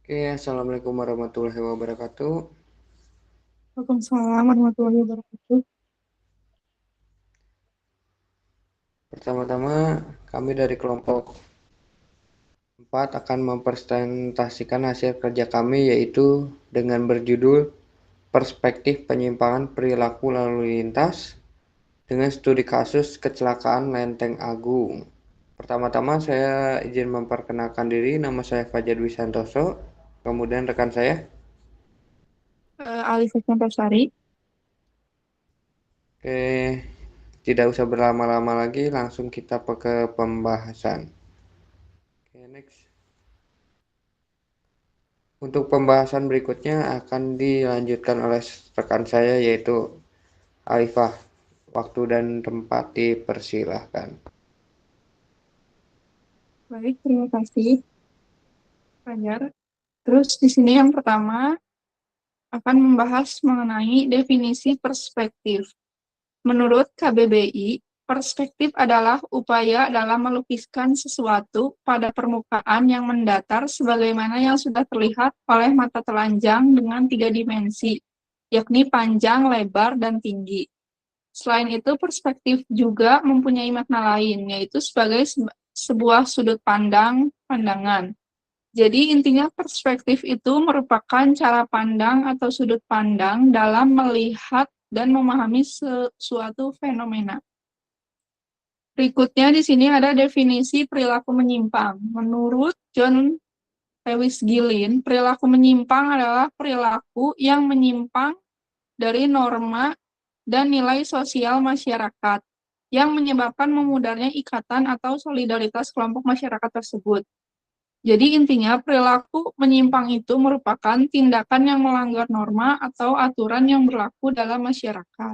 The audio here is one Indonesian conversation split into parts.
Oke, Assalamualaikum warahmatullahi wabarakatuh. Waalaikumsalam warahmatullahi wabarakatuh. Pertama-tama, kami dari kelompok 4 akan mempresentasikan hasil kerja kami yaitu dengan berjudul Perspektif Penyimpangan Perilaku Lalu Lintas dengan studi kasus kecelakaan Lenteng Agung. Pertama-tama saya izin memperkenalkan diri, nama saya Fajar Dwi Santoso, kemudian rekan saya. Alif Sari. Oke, tidak usah berlama-lama lagi, langsung kita ke pembahasan. Oke, next. Untuk pembahasan berikutnya akan dilanjutkan oleh rekan saya yaitu Alifah. Waktu dan tempat dipersilahkan. Baik, terima kasih, Fajar. Terus di sini yang pertama akan membahas mengenai definisi perspektif. Menurut KBBI, perspektif adalah upaya dalam melukiskan sesuatu pada permukaan yang mendatar sebagaimana yang sudah terlihat oleh mata telanjang dengan 3 dimensi, yakni panjang, lebar, dan tinggi. Selain itu, perspektif juga mempunyai makna lain, yaitu sebagai sebuah sudut pandangan. Jadi intinya perspektif itu merupakan cara pandang atau sudut pandang dalam melihat dan memahami sesuatu fenomena. Berikutnya di sini ada definisi perilaku menyimpang. Menurut John Lewis Gillin, perilaku menyimpang adalah perilaku yang menyimpang dari norma dan nilai sosial masyarakat yang menyebabkan memudarnya ikatan atau solidaritas kelompok masyarakat tersebut. Jadi intinya perilaku menyimpang itu merupakan tindakan yang melanggar norma atau aturan yang berlaku dalam masyarakat.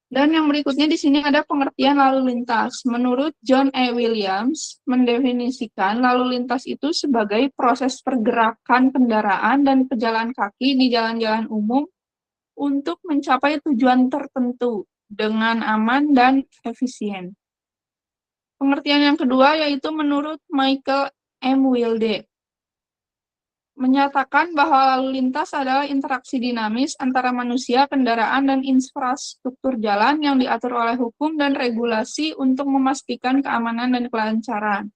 Dan yang berikutnya di sini ada pengertian lalu lintas. Menurut John E. Williams, mendefinisikan lalu lintas itu sebagai proses pergerakan kendaraan dan pejalan kaki di jalan-jalan umum untuk mencapai tujuan tertentu dengan aman dan efisien. Pengertian yang kedua yaitu menurut Michael M. Wilde, menyatakan bahwa lalu lintas adalah interaksi dinamis antara manusia, kendaraan, dan infrastruktur jalan yang diatur oleh hukum dan regulasi untuk memastikan keamanan dan kelancaran.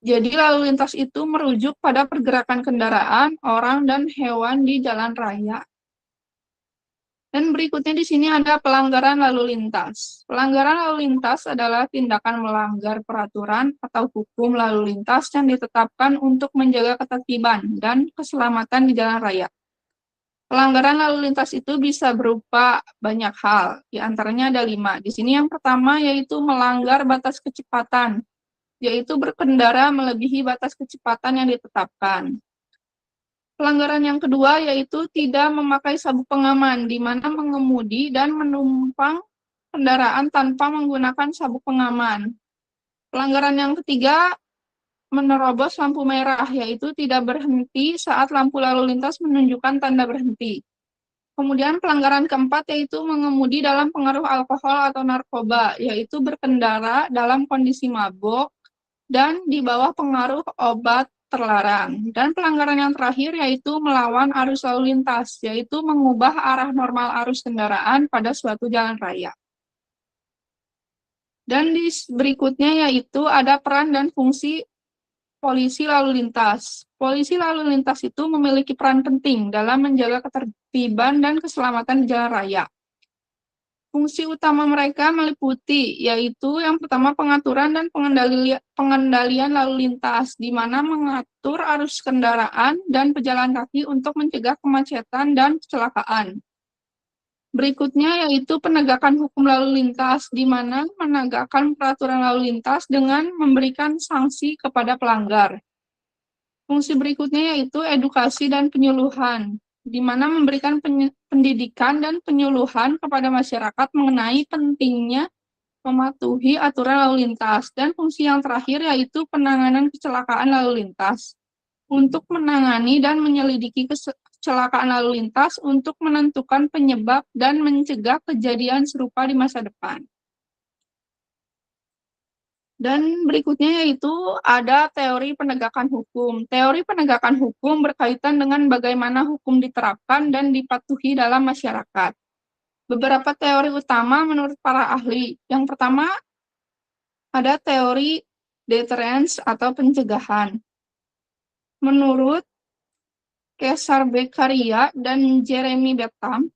Jadi lalu lintas itu merujuk pada pergerakan kendaraan, orang, dan hewan di jalan raya. Dan berikutnya di sini ada pelanggaran lalu lintas. Pelanggaran lalu lintas adalah tindakan melanggar peraturan atau hukum lalu lintas yang ditetapkan untuk menjaga ketertiban dan keselamatan di jalan raya. Pelanggaran lalu lintas itu bisa berupa banyak hal, di antaranya ada 5. Di sini yang pertama yaitu melanggar batas kecepatan, yaitu berkendara melebihi batas kecepatan yang ditetapkan. Pelanggaran yang kedua yaitu tidak memakai sabuk pengaman, di mana mengemudi dan menumpang kendaraan tanpa menggunakan sabuk pengaman. Pelanggaran yang ketiga, menerobos lampu merah, yaitu tidak berhenti saat lampu lalu lintas menunjukkan tanda berhenti. Kemudian pelanggaran keempat yaitu mengemudi dalam pengaruh alkohol atau narkoba, yaitu berkendara dalam kondisi mabuk dan di bawah pengaruh obat terlarang. Dan pelanggaran yang terakhir yaitu melawan arus lalu lintas, yaitu mengubah arah normal arus kendaraan pada suatu jalan raya. Dan di berikutnya yaitu ada peran dan fungsi polisi lalu lintas. Polisi lalu lintas itu memiliki peran penting dalam menjaga ketertiban dan keselamatan di jalan raya. Fungsi utama mereka meliputi, yaitu yang pertama pengaturan dan pengendalian lalu lintas, di mana mengatur arus kendaraan dan pejalan kaki untuk mencegah kemacetan dan kecelakaan. Berikutnya yaitu penegakan hukum lalu lintas, di mana menegakkan peraturan lalu lintas dengan memberikan sanksi kepada pelanggar. Fungsi berikutnya yaitu edukasi dan penyuluhan, di mana memberikan pendidikan dan penyuluhan kepada masyarakat mengenai pentingnya mematuhi aturan lalu lintas. Dan fungsi yang terakhir yaitu penanganan kecelakaan lalu lintas, untuk menangani dan menyelidiki kecelakaan lalu lintas untuk menentukan penyebab dan mencegah kejadian serupa di masa depan. Dan berikutnya yaitu ada teori penegakan hukum. Teori penegakan hukum berkaitan dengan bagaimana hukum diterapkan dan dipatuhi dalam masyarakat. Beberapa teori utama menurut para ahli. Yang pertama, ada teori deterrence atau pencegahan. Menurut Cesar Beccaria dan Jeremy Bentham,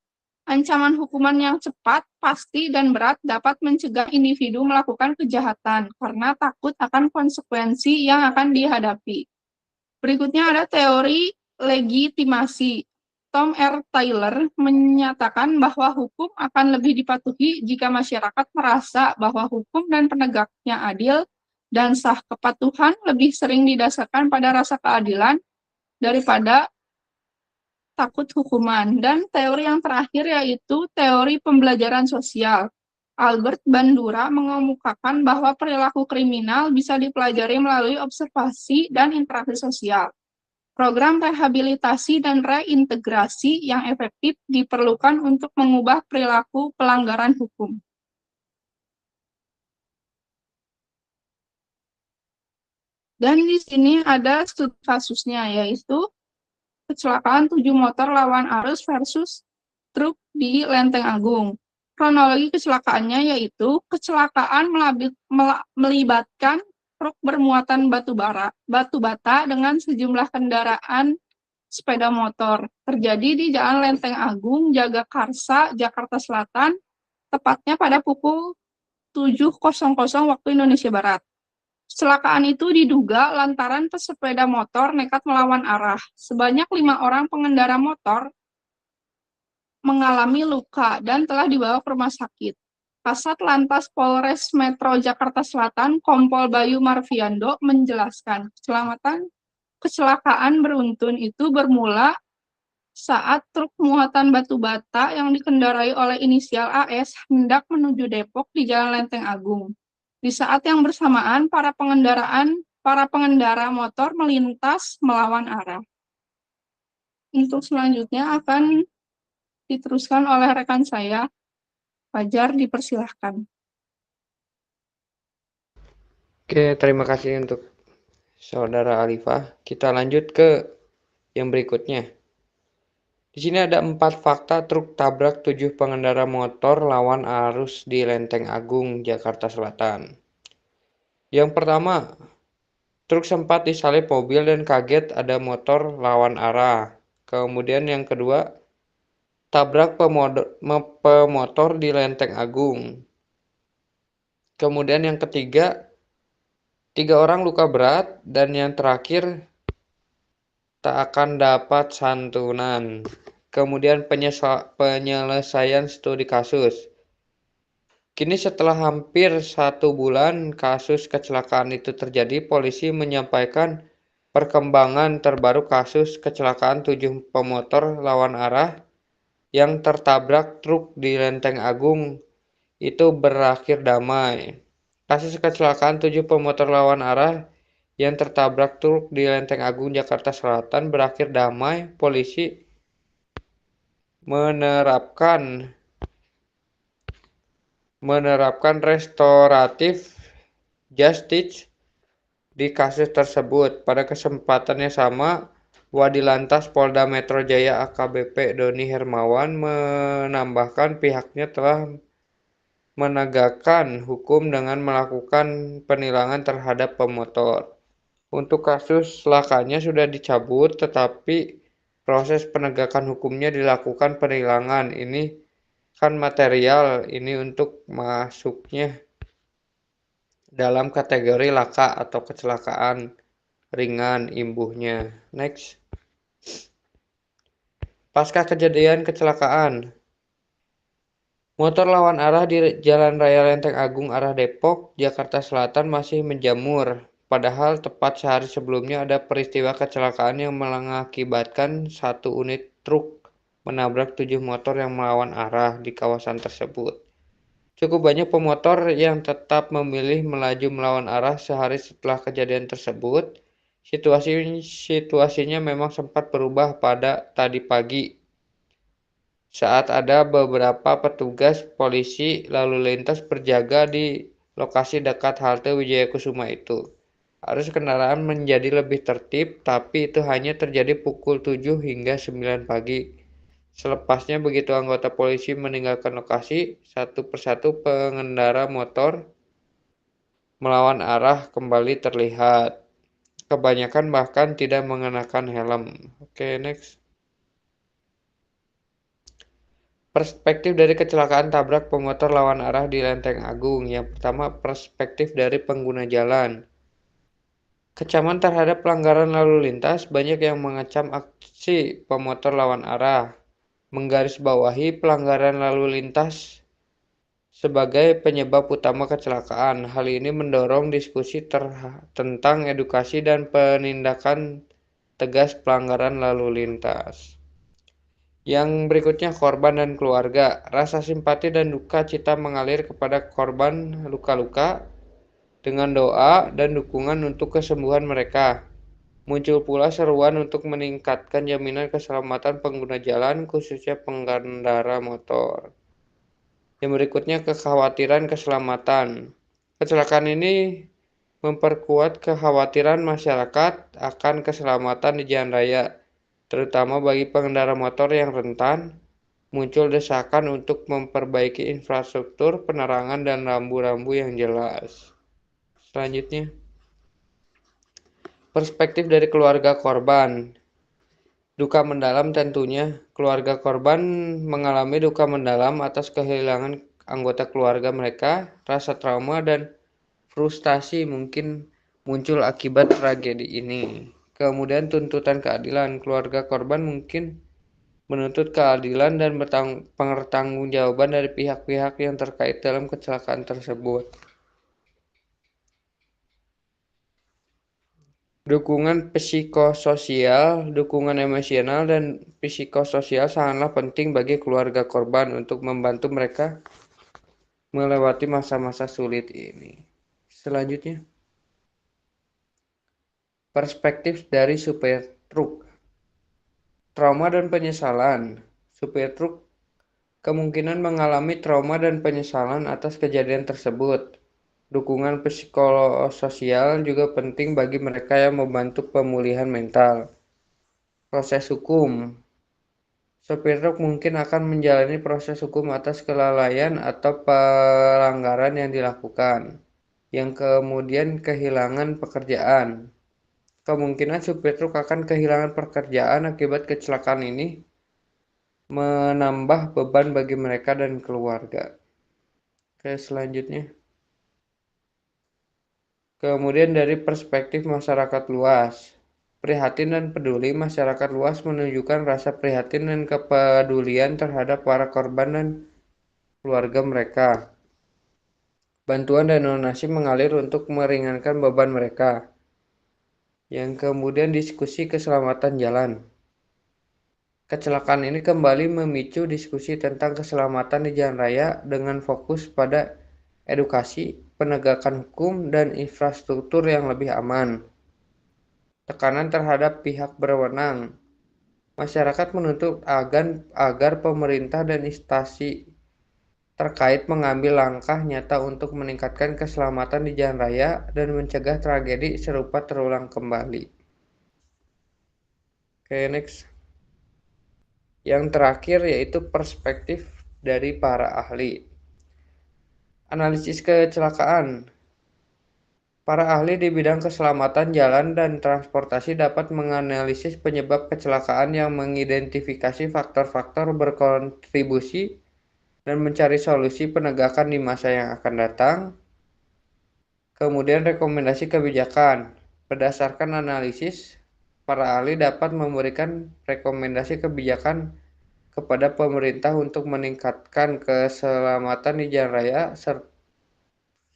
ancaman hukuman yang cepat, pasti, dan berat dapat mencegah individu melakukan kejahatan karena takut akan konsekuensi yang akan dihadapi. Berikutnya ada teori legitimasi. Tom R. Taylor menyatakan bahwa hukum akan lebih dipatuhi jika masyarakat merasa bahwa hukum dan penegaknya adil dan sah. Kepatuhan lebih sering didasarkan pada rasa keadilan daripada takut hukuman. Dan teori yang terakhir yaitu teori pembelajaran sosial. Albert Bandura mengemukakan bahwa perilaku kriminal bisa dipelajari melalui observasi dan interaksi sosial. Program rehabilitasi dan reintegrasi yang efektif diperlukan untuk mengubah perilaku pelanggaran hukum. Dan di sini ada studi kasusnya, yaitu kecelakaan 7 motor lawan arus versus truk di Lenteng Agung. Kronologi kecelakaannya yaitu kecelakaan melibatkan truk bermuatan batu bata dengan sejumlah kendaraan sepeda motor. Terjadi di Jalan Lenteng Agung, Jagakarsa, Jakarta Selatan, tepatnya pada pukul 7.00 waktu Indonesia Barat. Kecelakaan itu diduga lantaran pesepeda motor nekat melawan arah. Sebanyak 5 orang pengendara motor mengalami luka dan telah dibawa ke rumah sakit. Kasat Lantas Polres Metro Jakarta Selatan, Kompol Bayu Marviando, menjelaskan kecelakaan beruntun itu bermula saat truk muatan batu bata yang dikendarai oleh inisial AS hendak menuju Depok di Jalan Lenteng Agung. Di saat yang bersamaan, para pengendara motor melintas melawan arah. Untuk selanjutnya akan diteruskan oleh rekan saya, Fajar, dipersilahkan. Oke, terima kasih untuk Saudara Alifah. Kita lanjut ke yang berikutnya. Di sini ada 4 fakta truk tabrak 7 pengendara motor lawan arus di Lenteng Agung, Jakarta Selatan. Yang pertama, truk sempat disalip mobil dan kaget ada motor lawan arah. Kemudian yang kedua, tabrak pemotor di Lenteng Agung. Kemudian yang ketiga, 3 orang luka berat, dan yang terakhir tak akan dapat santunan. Kemudian penyelesaian studi kasus. Kini setelah hampir 1 bulan kasus kecelakaan itu terjadi, polisi menyampaikan perkembangan terbaru kasus kecelakaan 7 pemotor lawan arah yang tertabrak truk di Lenteng Agung itu berakhir damai. Kasus kecelakaan 7 pemotor lawan arah yang tertabrak truk di Lenteng Agung, Jakarta Selatan berakhir damai. Polisi menerapkan restoratif justice di kasus tersebut. Pada kesempatan yang sama, Wadilantas Polda Metro Jaya AKBP Doni Hermawan menambahkan pihaknya telah menegakkan hukum dengan melakukan penilangan terhadap pemotor. Untuk kasus celakanya sudah dicabut, tetapi proses penegakan hukumnya dilakukan penilangan. Ini kan material ini untuk masuknya dalam kategori laka atau kecelakaan ringan imbuhnya. Next. Pasca kejadian kecelakaan, motor lawan arah di Jalan Raya Lenteng Agung arah Depok, Jakarta Selatan masih menjamur. Padahal tepat sehari sebelumnya ada peristiwa kecelakaan yang mengakibatkan 1 unit truk menabrak 7 motor yang melawan arah di kawasan tersebut. Cukup banyak pemotor yang tetap memilih melaju melawan arah sehari setelah kejadian tersebut. Situasinya memang sempat berubah pada tadi pagi saat ada beberapa petugas polisi lalu lintas berjaga di lokasi dekat halte Wijaya Kusuma itu. Arus kendaraan menjadi lebih tertib, tapi itu hanya terjadi pukul 7 hingga 9 pagi. Selepasnya begitu anggota polisi meninggalkan lokasi, satu persatu pengendara motor melawan arah kembali terlihat. Kebanyakan bahkan tidak mengenakan helm. Oke, next. Perspektif dari kecelakaan tabrak pemotor lawan arah di Lenteng Agung. Yang pertama, perspektif dari pengguna jalan. Kecaman terhadap pelanggaran lalu lintas, banyak yang mengecam aksi pemotor lawan arah, menggarisbawahi pelanggaran lalu lintas sebagai penyebab utama kecelakaan. Hal ini mendorong diskusi tentang edukasi dan penindakan tegas pelanggaran lalu lintas. Yang berikutnya, korban dan keluarga. Rasa simpati dan duka cita mengalir kepada korban luka-luka dengan doa dan dukungan untuk kesembuhan mereka. Muncul pula seruan untuk meningkatkan jaminan keselamatan pengguna jalan, khususnya pengendara motor. Yang berikutnya, kekhawatiran keselamatan. Kecelakaan ini memperkuat kekhawatiran masyarakat akan keselamatan di jalan raya, terutama bagi pengendara motor yang rentan. Muncul desakan untuk memperbaiki infrastruktur penerangan dan rambu-rambu yang jelas. Selanjutnya, perspektif dari keluarga korban. Duka mendalam tentunya. Keluarga korban mengalami duka mendalam atas kehilangan anggota keluarga mereka. Rasa trauma dan frustasi mungkin muncul akibat tragedi ini. Kemudian tuntutan keadilan. Keluarga korban mungkin menuntut keadilan dan pertanggungjawaban dari pihak-pihak yang terkait dalam kecelakaan tersebut. Dukungan psikososial, dukungan emosional, dan psikososial sangatlah penting bagi keluarga korban untuk membantu mereka melewati masa-masa sulit ini. Selanjutnya, perspektif dari supir truk. Trauma dan penyesalan. Supir truk kemungkinan mengalami trauma dan penyesalan atas kejadian tersebut. Dukungan psikososial juga penting bagi mereka yang membantu pemulihan mental. Proses hukum. Sopir truk mungkin akan menjalani proses hukum atas kelalaian atau pelanggaran yang dilakukan, yang kemudian kehilangan pekerjaan. Kemungkinan supir truk akan kehilangan pekerjaan akibat kecelakaan ini menambah beban bagi mereka dan keluarga. Oke, selanjutnya. Kemudian dari perspektif masyarakat luas. Prihatin dan peduli. Masyarakat luas menunjukkan rasa prihatin dan kepedulian terhadap para korban dan keluarga mereka. Bantuan dan donasi mengalir untuk meringankan beban mereka. Yang kemudian diskusi keselamatan jalan. Kecelakaan ini kembali memicu diskusi tentang keselamatan di jalan raya dengan fokus pada edukasi, penegakan hukum, dan infrastruktur yang lebih aman. Tekanan terhadap pihak berwenang. Masyarakat menuntut agar pemerintah dan instansi terkait mengambil langkah nyata untuk meningkatkan keselamatan di jalan raya dan mencegah tragedi serupa terulang kembali. Oke, next. Yang terakhir yaitu perspektif dari para ahli. Analisis kecelakaan. Para ahli di bidang keselamatan jalan dan transportasi dapat menganalisis penyebab kecelakaan yang mengidentifikasi faktor-faktor berkontribusi dan mencari solusi penegakan di masa yang akan datang. Kemudian rekomendasi kebijakan. Berdasarkan analisis, para ahli dapat memberikan rekomendasi kebijakan kepada pemerintah untuk meningkatkan keselamatan di jalan raya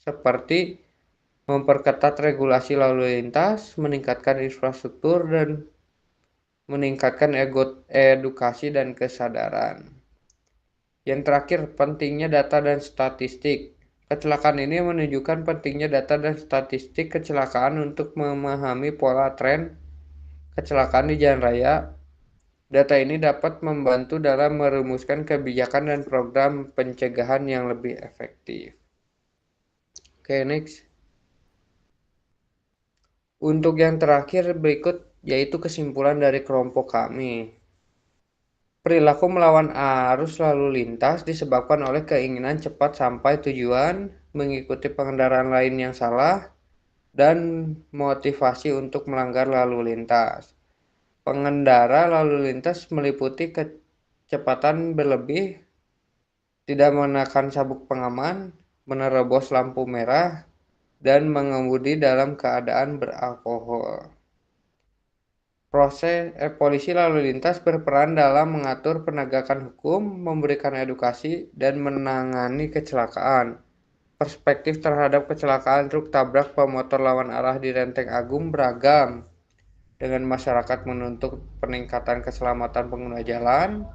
seperti memperketat regulasi lalu lintas, meningkatkan infrastruktur, dan meningkatkan edukasi dan kesadaran. Yang terakhir, pentingnya data dan statistik. Kecelakaan ini menunjukkan pentingnya data dan statistik kecelakaan untuk memahami pola tren kecelakaan di jalan raya. Data ini dapat membantu dalam merumuskan kebijakan dan program pencegahan yang lebih efektif. Oke, next. Untuk yang terakhir berikut yaitu kesimpulan dari kelompok kami. Perilaku melawan arus lalu lintas disebabkan oleh keinginan cepat sampai tujuan, mengikuti pengendaraan lain yang salah, dan motivasi untuk melanggar lalu lintas. Pengendara lalu lintas meliputi kecepatan berlebih, tidak mengenakan sabuk pengaman, menerobos lampu merah, dan mengemudi dalam keadaan beralkohol. Polisi lalu lintas berperan dalam mengatur penegakan hukum, memberikan edukasi, dan menangani kecelakaan. Perspektif terhadap kecelakaan truk tabrak pemotor lawan arah di Lenteng Agung beragam, dengan masyarakat menuntut peningkatan keselamatan pengguna jalan.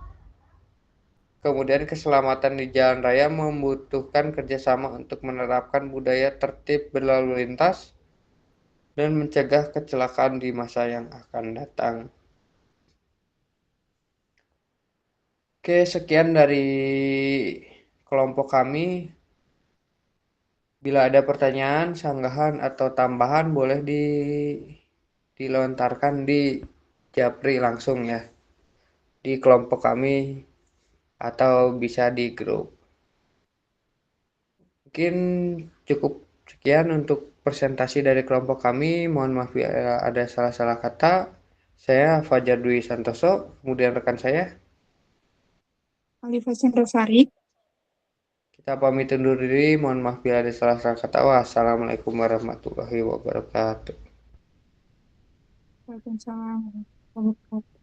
Kemudian keselamatan di jalan raya membutuhkan kerjasama untuk menerapkan budaya tertib berlalu lintas dan mencegah kecelakaan di masa yang akan datang. Oke, sekian dari kelompok kami. Bila ada pertanyaan, sanggahan, atau tambahan boleh dilontarkan di Japri langsung ya, di kelompok kami atau bisa di grup. Mungkin cukup sekian untuk presentasi dari kelompok kami. Mohon maaf ya ada salah-salah kata. Saya Fajar Dwi Santoso, kemudian rekan saya. Alifah Sari. Kita pamit undur diri. Mohon maaf bila ada salah-salah kata. Wassalamualaikum warahmatullahi wabarakatuh. Waalaikumsalam warahmatullahi wabarakatuh.